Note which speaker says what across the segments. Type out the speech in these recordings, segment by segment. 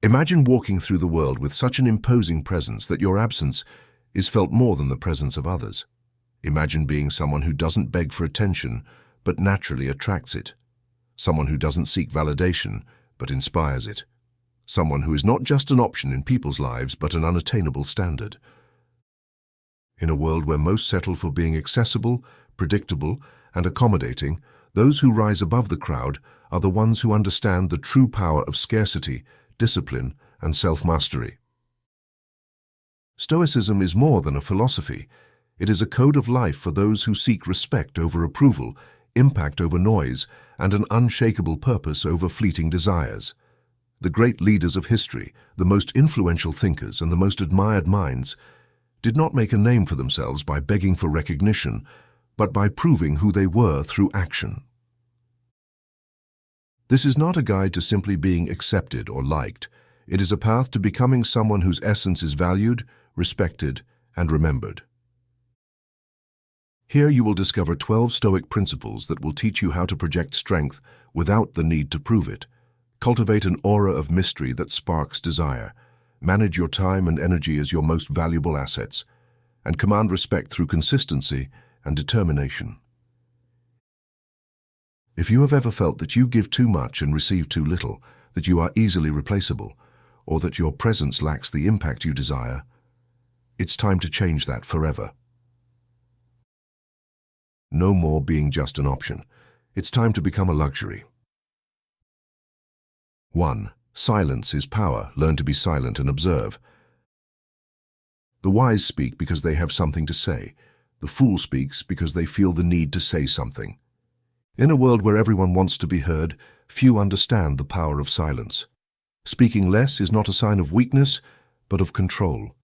Speaker 1: Imagine walking through the world with such an imposing presence that your absence is felt more than the presence of others. Imagine being someone who doesn't beg for attention, but naturally attracts it. Someone who doesn't seek validation, but inspires it. Someone who is not just an option in people's lives, but an unattainable standard. In a world where most settle for being accessible, predictable, and accommodating, those who rise above the crowd are the ones who understand the true power of scarcity, discipline, and self-mastery. Stoicism is more than a philosophy. It is a code of life for those who seek respect over approval, impact over noise, and an unshakable purpose over fleeting desires. The great leaders of history, the most influential thinkers, and the most admired minds did not make a name for themselves by begging for recognition, but by proving who they were through action. This is not a guide to simply being accepted or liked. It is a path to becoming someone whose essence is valued, respected, and remembered. Here you will discover 12 Stoic principles that will teach you how to project strength without the need to prove it. Cultivate an aura of mystery that sparks desire. Manage your time and energy as your most valuable assets, and command respect through consistency and determination. If you have ever felt that you give too much and receive too little, that you are easily replaceable, or that your presence lacks the impact you desire, it's time to change that forever. No more being just an option. It's time to become a luxury. 1. Silence is power. Learn to be silent and observe. The wise speak because they have something to say. The fool speaks because they feel the need to say something. In a world where everyone wants to be heard, few understand the power of silence. Speaking less is not a sign of weakness, but of control.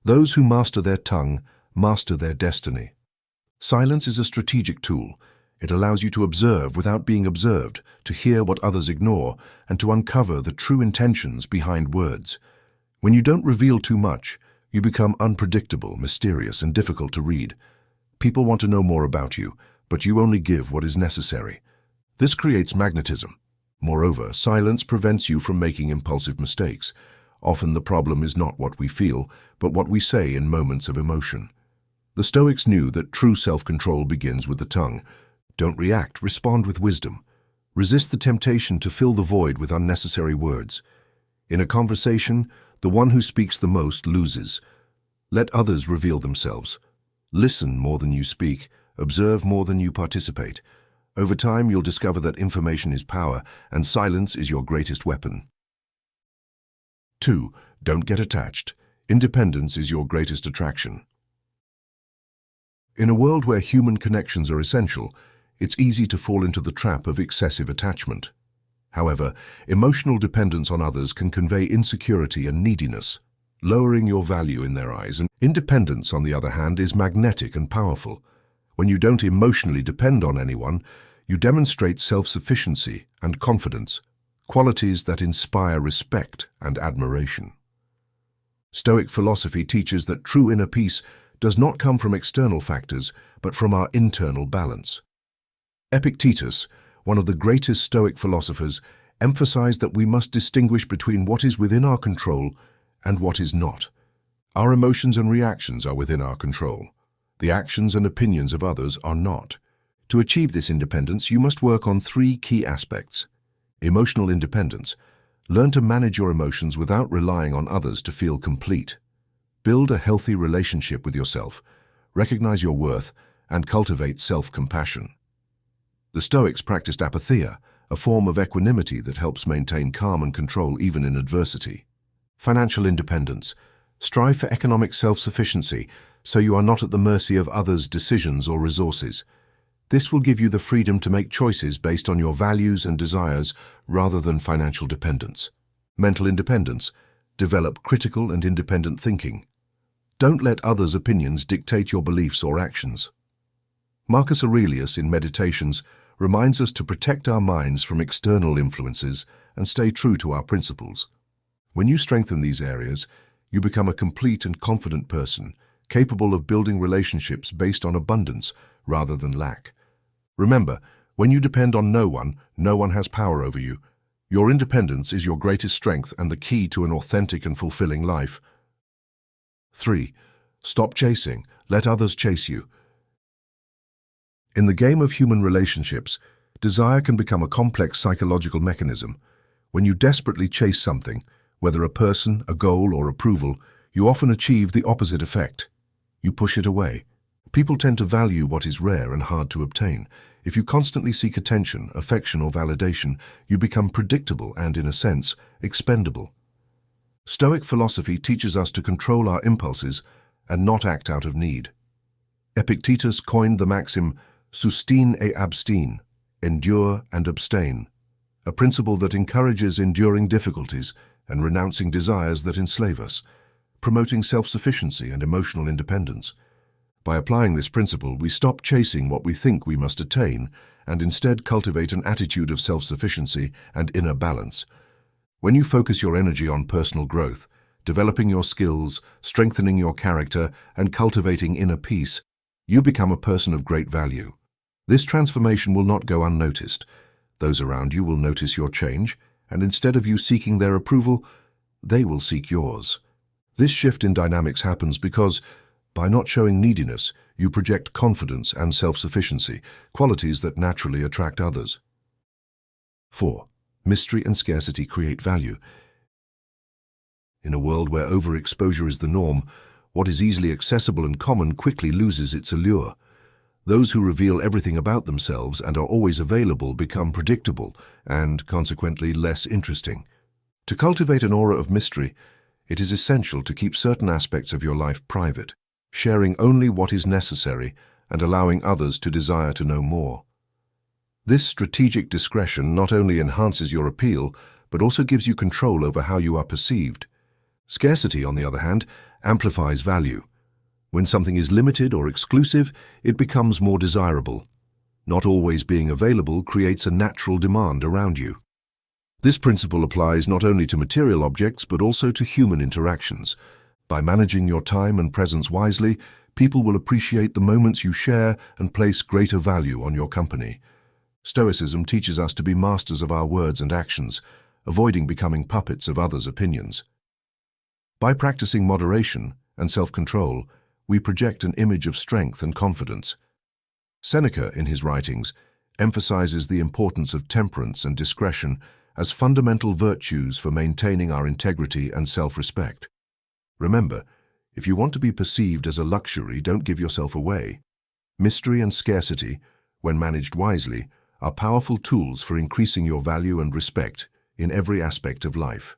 Speaker 1: Those who master their tongue master their destiny. Silence is a strategic tool. It allows you to observe without being observed, to hear what others ignore, and to uncover the true intentions behind words. When you don't reveal too much, you become unpredictable, mysterious, and difficult to read. People want to know more about you, but you only give what is necessary. This creates magnetism. Moreover, silence prevents you from making impulsive mistakes. Often the problem is not what we feel, but what we say in moments of emotion. The Stoics knew that true self-control begins with the tongue. Don't react, respond with wisdom. Resist the temptation to fill the void with unnecessary words. In a conversation, the one who speaks the most loses. Let others reveal themselves. Listen more than you speak. Observe more than you participate. Over time, you'll discover that information is power, and silence is your greatest weapon. 2. Don't get attached. Independence is your greatest attraction. In a world where human connections are essential, it's easy to fall into the trap of excessive attachment. However, emotional dependence on others can convey insecurity and neediness, lowering your value in their eyes. And independence, on the other hand, is magnetic and powerful. When you don't emotionally depend on anyone, you demonstrate self-sufficiency and confidence, qualities that inspire respect and admiration. Stoic philosophy teaches that true inner peace does not come from external factors, but from our internal balance. Epictetus, one of the greatest Stoic philosophers, emphasized that we must distinguish between what is within our control and what is not. Our emotions and reactions are within our control. The actions and opinions of others are not. To achieve this independence, you must work on 3 key aspects. Emotional independence. Learn to manage your emotions without relying on others to feel complete. Build a healthy relationship with yourself. Recognize your worth and cultivate self-compassion. The Stoics practiced apatheia, a form of equanimity that helps maintain calm and control even in adversity. Financial independence. Strive for economic self-sufficiency so you are not at the mercy of others' decisions or resources. This will give you the freedom to make choices based on your values and desires rather than financial dependence. Mental independence. Develop critical and independent thinking. Don't let others' opinions dictate your beliefs or actions. Marcus Aurelius, in Meditations, reminds us to protect our minds from external influences and stay true to our principles. When you strengthen these areas, you become a complete and confident person, capable of building relationships based on abundance rather than lack. Remember, when you depend on no one has power over you. Your independence is your greatest strength and the key to an authentic and fulfilling life. 3. Stop chasing. Let others chase you. In the game of human relationships, desire can become a complex psychological mechanism. When you desperately chase something, whether a person, a goal, or approval, you often achieve the opposite effect. You push it away. People tend to value what is rare and hard to obtain. If you constantly seek attention, affection, or validation, you become predictable and, in a sense, expendable. Stoic philosophy teaches us to control our impulses and not act out of need. Epictetus coined the maxim, "Sustine et abstine," endure and abstain, a principle that encourages enduring difficulties and renouncing desires that enslave us, promoting self-sufficiency and emotional independence. By applying this principle, we stop chasing what we think we must attain and instead cultivate an attitude of self-sufficiency and inner balance. When you focus your energy on personal growth, developing your skills, strengthening your character, and cultivating inner peace, you become a person of great value. This transformation will not go unnoticed. Those around you will notice your change, and instead of you seeking their approval, they will seek yours. This shift in dynamics happens because, by not showing neediness, you project confidence and self-sufficiency, qualities that naturally attract others. 4. Mystery and scarcity create value. In a world where overexposure is the norm, what is easily accessible and common quickly loses its allure. Those who reveal everything about themselves and are always available become predictable and, consequently, less interesting. To cultivate an aura of mystery, it is essential to keep certain aspects of your life private, sharing only what is necessary and allowing others to desire to know more. This strategic discretion not only enhances your appeal, but also gives you control over how you are perceived. Scarcity, on the other hand, amplifies value. When something is limited or exclusive, it becomes more desirable. Not always being available creates a natural demand around you. This principle applies not only to material objects, but also to human interactions. By managing your time and presence wisely, people will appreciate the moments you share and place greater value on your company. Stoicism teaches us to be masters of our words and actions, avoiding becoming puppets of others' opinions. By practicing moderation and self-control, we project an image of strength and confidence. Seneca, in his writings, emphasizes the importance of temperance and discretion as fundamental virtues for maintaining our integrity and self-respect. Remember, if you want to be perceived as a luxury, don't give yourself away. Mystery and scarcity, when managed wisely, are powerful tools for increasing your value and respect in every aspect of life.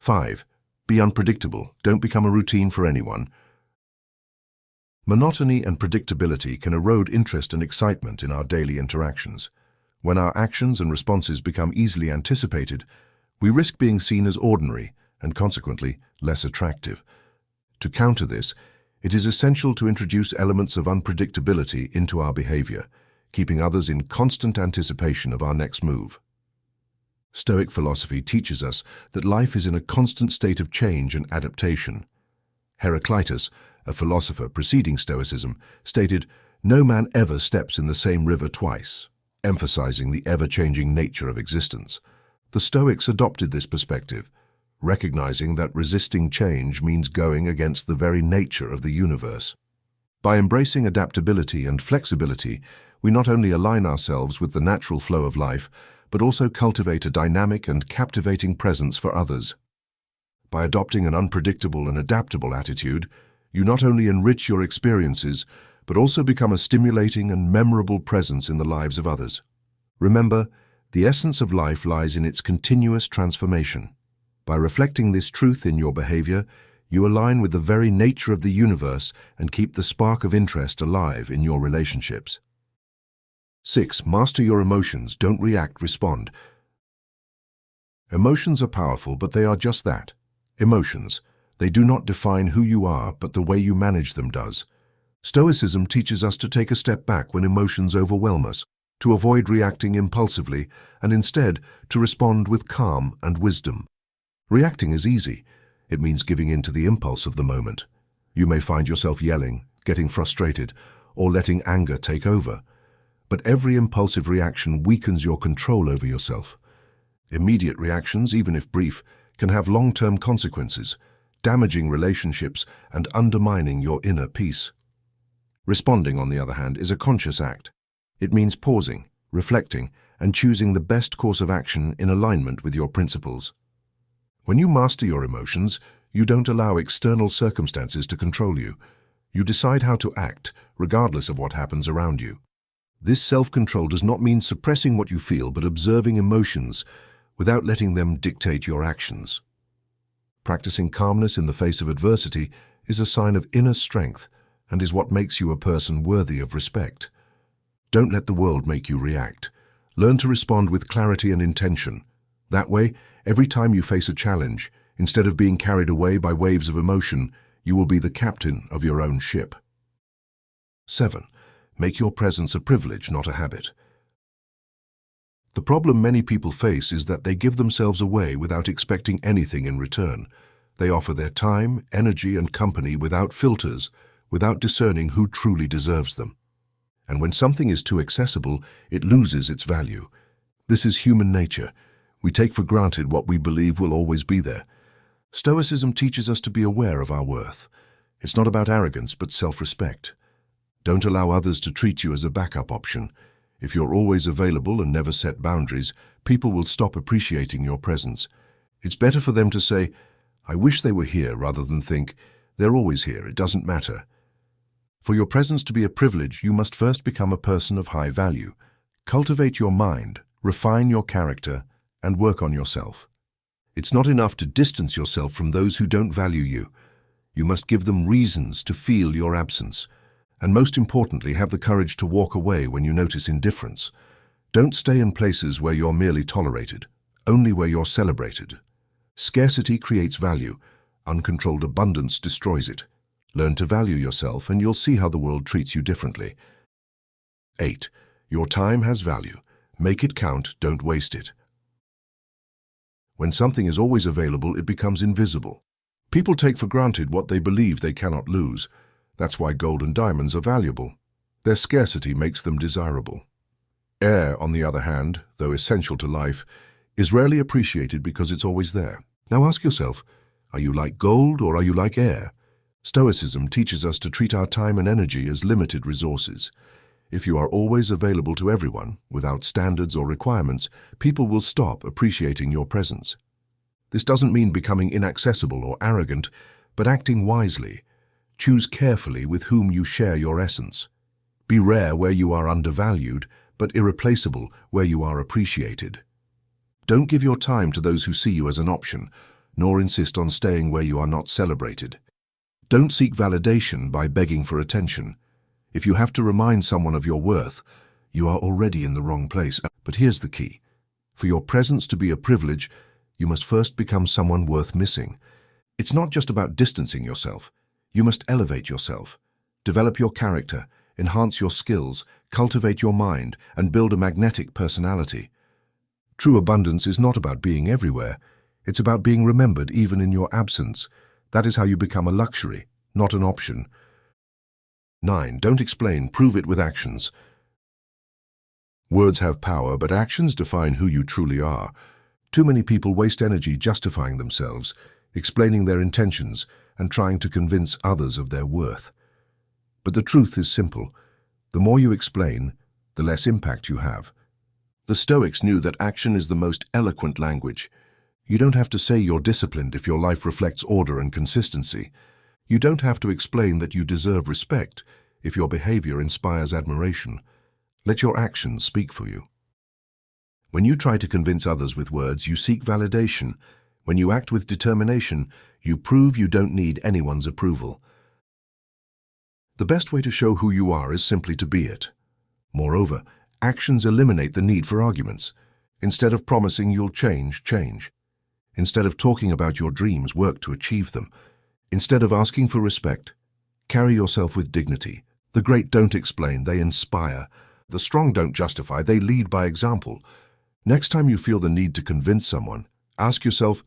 Speaker 1: 5. Be unpredictable. Don't become a routine for anyone. Monotony and predictability can erode interest and excitement in our daily interactions. When our actions and responses become easily anticipated, we risk being seen as ordinary and consequently less attractive. To counter this, it is essential to introduce elements of unpredictability into our behavior, keeping others in constant anticipation of our next move. Stoic philosophy teaches us that life is in a constant state of change and adaptation. Heraclitus, a philosopher preceding Stoicism, stated, "No man ever steps in the same river twice," emphasizing the ever-changing nature of existence. The Stoics adopted this perspective, recognizing that resisting change means going against the very nature of the universe. By embracing adaptability and flexibility, we not only align ourselves with the natural flow of life, but also cultivate a dynamic and captivating presence for others. By adopting an unpredictable and adaptable attitude, you not only enrich your experiences, but also become a stimulating and memorable presence in the lives of others. Remember, the essence of life lies in its continuous transformation. By reflecting this truth in your behavior, you align with the very nature of the universe and keep the spark of interest alive in your relationships. 6. Master your emotions. Don't react, respond. Emotions are powerful, but they are just that. Emotions. They do not define who you are, but the way you manage them does. Stoicism teaches us to take a step back when emotions overwhelm us, to avoid reacting impulsively, and instead to respond with calm and wisdom. Reacting is easy. It means giving in to the impulse of the moment. You may find yourself yelling, getting frustrated, or letting anger take over. But every impulsive reaction weakens your control over yourself. Immediate reactions, even if brief, can have long-term consequences, damaging relationships and undermining your inner peace. Responding, on the other hand, is a conscious act. It means pausing, reflecting, and choosing the best course of action in alignment with your principles. When you master your emotions, you don't allow external circumstances to control you. You decide how to act, regardless of what happens around you. This self-control does not mean suppressing what you feel, but observing emotions without letting them dictate your actions. Practicing calmness in the face of adversity is a sign of inner strength and is what makes you a person worthy of respect. Don't let the world make you react. Learn to respond with clarity and intention. That way, every time you face a challenge, instead of being carried away by waves of emotion, you will be the captain of your own ship. 7. Make your presence a privilege, not a habit. The problem many people face is that they give themselves away without expecting anything in return. They offer their time, energy, and company without filters, without discerning who truly deserves them. And when something is too accessible, it loses its value. This is human nature. We take for granted what we believe will always be there. Stoicism teaches us to be aware of our worth. It's not about arrogance, but self-respect. Don't allow others to treat you as a backup option. If you're always available and never set boundaries, people will stop appreciating your presence. It's better for them to say, "I wish they were here," rather than think, "They're always here, it doesn't matter." For your presence to be a privilege, you must first become a person of high value. Cultivate your mind, refine your character, and work on yourself. It's not enough to distance yourself from those who don't value you. You must give them reasons to feel your absence. And most importantly, have the courage to walk away when you notice indifference. Don't stay in places where you're merely tolerated, only where you're celebrated. Scarcity creates value. Uncontrolled abundance destroys it. Learn to value yourself and you'll see how the world treats you differently. 8. Your time has value. Make it count, don't waste it. When something is always available, it becomes invisible. People take for granted what they believe they cannot lose. That's why gold and diamonds are valuable. Their scarcity makes them desirable. Air, on the other hand, though essential to life, is rarely appreciated because it's always there. Now ask yourself, are you like gold or are you like air? Stoicism teaches us to treat our time and energy as limited resources. If you are always available to everyone, without standards or requirements, people will stop appreciating your presence. This doesn't mean becoming inaccessible or arrogant, but acting wisely. Choose carefully with whom you share your essence. Be rare where you are undervalued, but irreplaceable where you are appreciated. Don't give your time to those who see you as an option, nor insist on staying where you are not celebrated. Don't seek validation by begging for attention. If you have to remind someone of your worth, you are already in the wrong place. But here's the key. For your presence to be a privilege, you must first become someone worth missing. It's not just about distancing yourself. You must elevate yourself, develop your character, enhance your skills, cultivate your mind, and build a magnetic personality. True abundance is not about being everywhere. It's about being remembered even in your absence. That is how you become a luxury, not an option. 9. Don't explain, prove it with actions. Words have power, but actions define who you truly are. Too many people waste energy justifying themselves, explaining their intentions, and trying to convince others of their worth. But the truth is simple. The more you explain, the less impact you have. The Stoics knew that action is the most eloquent language. You don't have to say you're disciplined if your life reflects order and consistency. You don't have to explain that you deserve respect if your behavior inspires admiration. Let your actions speak for you. When you try to convince others with words, you seek validation. When you act with determination, you prove you don't need anyone's approval. The best way to show who you are is simply to be it. Moreover, actions eliminate the need for arguments. Instead of promising you'll change, change. Instead of talking about your dreams, work to achieve them. Instead of asking for respect, carry yourself with dignity. The great don't explain, they inspire. The strong don't justify, they lead by example. Next time you feel the need to convince someone, ask yourself,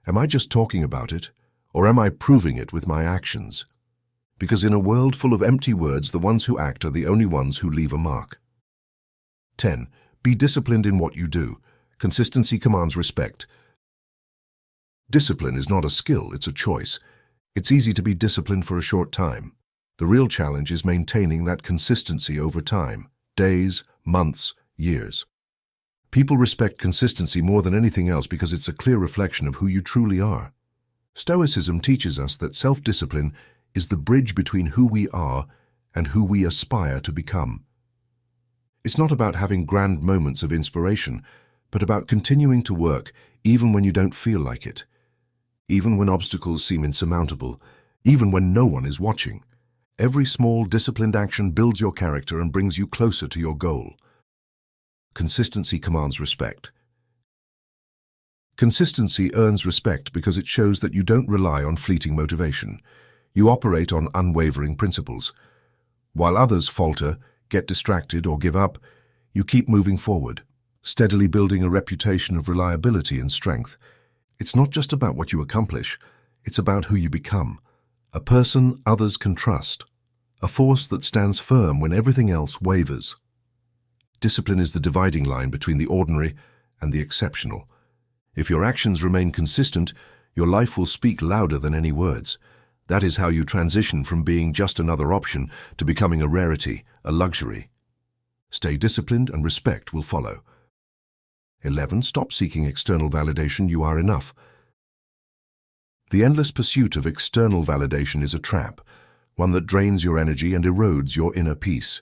Speaker 1: am I just talking about it, or am I proving it with my actions? Because in a world full of empty words, the ones who act are the only ones who leave a mark. 10. Be disciplined in what you do. Consistency commands respect. Discipline is not a skill, it's a choice. It's easy to be disciplined for a short time. The real challenge is maintaining that consistency over time, days, months, years. People respect consistency more than anything else because it's a clear reflection of who you truly are. Stoicism teaches us that self-discipline is the bridge between who we are and who we aspire to become. It's not about having grand moments of inspiration, but about continuing to work even when you don't feel like it, even when obstacles seem insurmountable, even when no one is watching. Every small, disciplined action builds your character and brings you closer to your goal. Consistency commands respect. Consistency earns respect because it shows that you don't rely on fleeting motivation. You operate on unwavering principles. While others falter, get distracted, or give up, you keep moving forward, steadily building a reputation of reliability and strength. It's not just about what you accomplish, it's about who you become. A person others can trust. A force that stands firm when everything else wavers. Discipline is the dividing line between the ordinary and the exceptional. If your actions remain consistent, your life will speak louder than any words. That is how you transition from being just another option to becoming a rarity, a luxury. Stay disciplined and respect will follow. 11. Stop seeking external validation. You are enough. The endless pursuit of external validation is a trap, one that drains your energy and erodes your inner peace.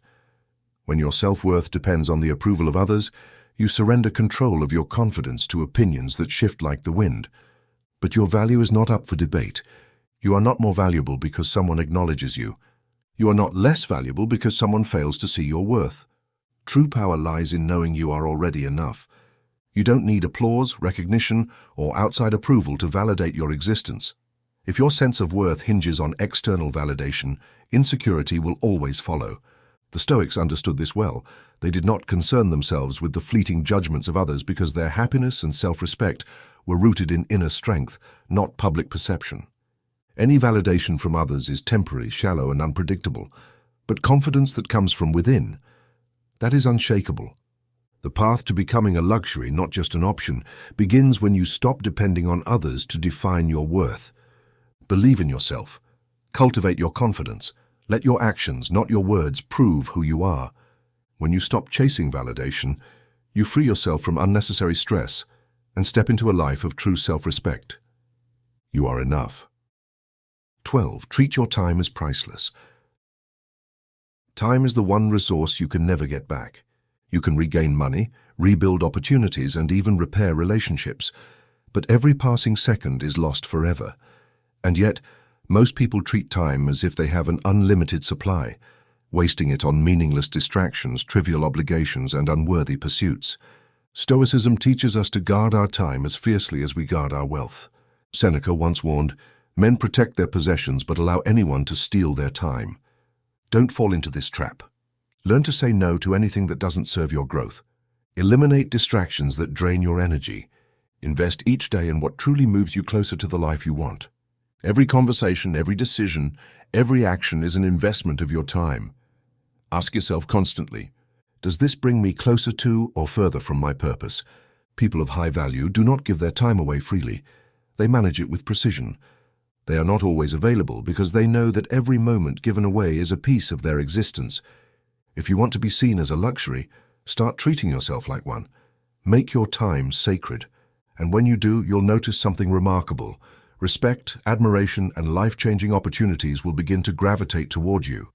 Speaker 1: When your self-worth depends on the approval of others, you surrender control of your confidence to opinions that shift like the wind. But your value is not up for debate. You are not more valuable because someone acknowledges you. You are not less valuable because someone fails to see your worth. True power lies in knowing you are already enough. You don't need applause, recognition, or outside approval to validate your existence. If your sense of worth hinges on external validation, insecurity will always follow. The Stoics understood this well. They did not concern themselves with the fleeting judgments of others because their happiness and self-respect were rooted in inner strength, not public perception. Any validation from others is temporary, shallow, and unpredictable. But confidence that comes from within, that is unshakable. The path to becoming a luxury, not just an option, begins when you stop depending on others to define your worth. Believe in yourself. Cultivate your confidence. Let your actions, not your words, prove who you are. When you stop chasing validation, you free yourself from unnecessary stress and step into a life of true self-respect. You are enough. 12. Treat your time as priceless. Time is the one resource you can never get back. You can regain money, rebuild opportunities, and even repair relationships. But every passing second is lost forever. And yet, most people treat time as if they have an unlimited supply, wasting it on meaningless distractions, trivial obligations, and unworthy pursuits. Stoicism teaches us to guard our time as fiercely as we guard our wealth. Seneca once warned, "Men protect their possessions but allow anyone to steal their time." Don't fall into this trap. Learn to say no to anything that doesn't serve your growth. Eliminate distractions that drain your energy. Invest each day in what truly moves you closer to the life you want. Every conversation, every decision, every action is an investment of your time. Ask yourself constantly, does this bring me closer to or further from my purpose? People of high value do not give their time away freely. They manage it with precision. They are not always available because they know that every moment given away is a piece of their existence. If you want to be seen as a luxury, start treating yourself like one. Make your time sacred. And when you do, you'll notice something remarkable. Respect, admiration, and life-changing opportunities will begin to gravitate toward you.